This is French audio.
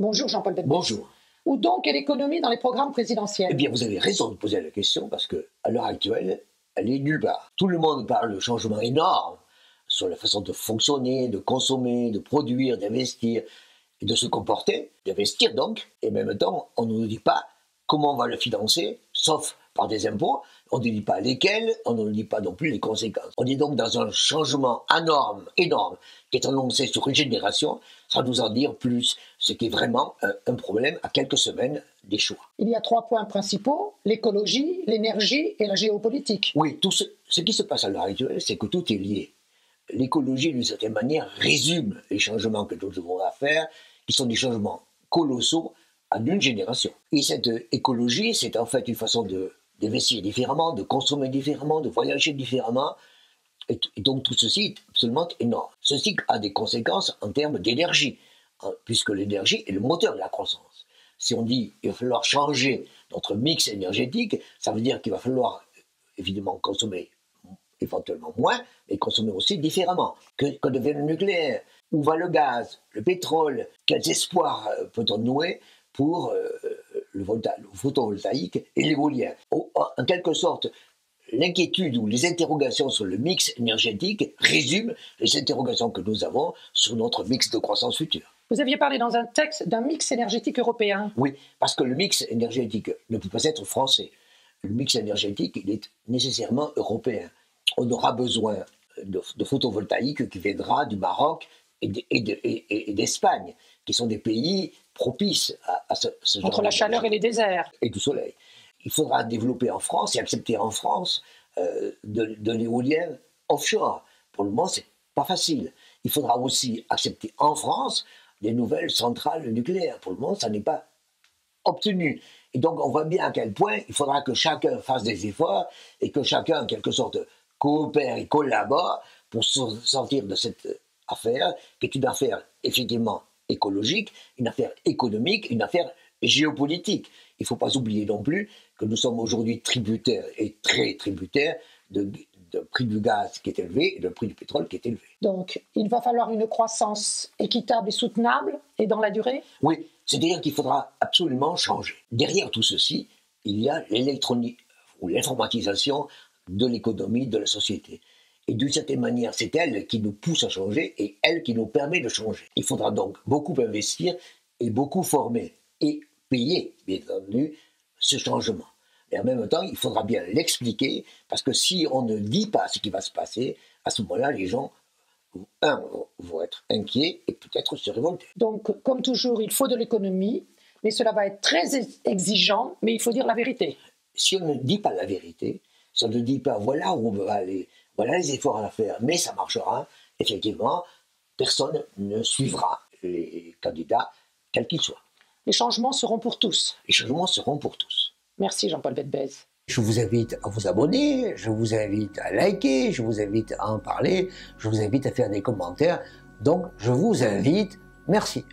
Bonjour Jean-Paul Betbès. Bonjour. Où donc est l'économie dans les programmes présidentiels? Eh bien, vous avez raison de poser la question parce qu'à l'heure actuelle, elle est nulle part. Tout le monde parle de changements énormes sur la façon de fonctionner, de consommer, de produire, d'investir et de se comporter, d'investir donc. Et en même temps, on ne nous dit pas comment on va le financer, sauf par des impôts. On ne dit pas lesquels, on ne dit pas non plus les conséquences. On est donc dans un changement énorme, qui est annoncé sur une génération, sans nous en dire plus, ce qui est vraiment un problème à quelques semaines des choix. Il y a 3 points principaux, l'écologie, l'énergie et la géopolitique. Oui, tout ce qui se passe à l'heure actuelle, c'est que tout est lié. L'écologie, d'une certaine manière, résume les changements que nous devons faire, qui sont des changements colossaux en une génération. Et cette écologie, c'est en fait une façon d'investir différemment, de consommer différemment, de voyager différemment. Et donc tout ceci est absolument énorme. Ceci a des conséquences en termes d'énergie, puisque l'énergie est le moteur de la croissance. Si on dit qu'il va falloir changer notre mix énergétique, ça veut dire qu'il va falloir évidemment consommer éventuellement moins, mais consommer aussi différemment. Que devient le nucléaire? Où va le gaz, le pétrole? Quels espoirs peut-on nouer pour le photovoltaïque et l'éolien? En quelque sorte, l'inquiétude ou les interrogations sur le mix énergétique résument les interrogations que nous avons sur notre mix de croissance future. Vous aviez parlé dans un texte d'un mix énergétique européen. Oui, parce que le mix énergétique ne peut pas être français. Le mix énergétique, il est nécessairement européen. On aura besoin de photovoltaïque qui viendra du Maroc et d'Espagne, qui sont des pays propices à ce genre Entre la chaleur et les déserts. et du soleil. Il faudra développer en France et accepter en France de l'éolien offshore. Pour le moment, c'est pas facile. Il faudra aussi accepter en France des nouvelles centrales nucléaires. Pour le moment, ça n'est pas obtenu. Et donc, on voit bien à quel point il faudra que chacun fasse des efforts et que chacun, en quelque sorte, coopère et collabore pour sortir de cette affaire, qui est une affaire effectivement écologique, une affaire économique, une affaire géopolitique. Il ne faut pas oublier non plus que nous sommes aujourd'hui tributaires et très tributaires de prix du gaz qui est élevé et de prix du pétrole qui est élevé. Donc, il va falloir une croissance équitable et soutenable et dans la durée? Oui, c'est-à-dire qu'il faudra absolument changer. Derrière tout ceci, il y a l'électronique ou l'informatisation de l'économie, de la société. Et d'une certaine manière, c'est elle qui nous pousse à changer et elle qui nous permet de changer. Il faudra donc beaucoup investir et beaucoup former et payer, bien entendu, ce changement. Et en même temps, il faudra bien l'expliquer, parce que si on ne dit pas ce qui va se passer, à ce moment-là, les gens, vont être inquiets et peut-être se révolter. Donc, comme toujours, il faut de l'économie, mais cela va être très exigeant, mais il faut dire la vérité. Si on ne dit pas la vérité, si on ne dit pas voilà où on veut aller, voilà les efforts à faire, mais ça marchera, effectivement, personne ne suivra les candidats, quels qu'ils soient. Les changements seront pour tous. Les changements seront pour tous. Merci Jean-Paul Betbès. Je vous invite à vous abonner, je vous invite à liker, je vous invite à en parler, je vous invite à faire des commentaires. Donc, je vous invite. Merci.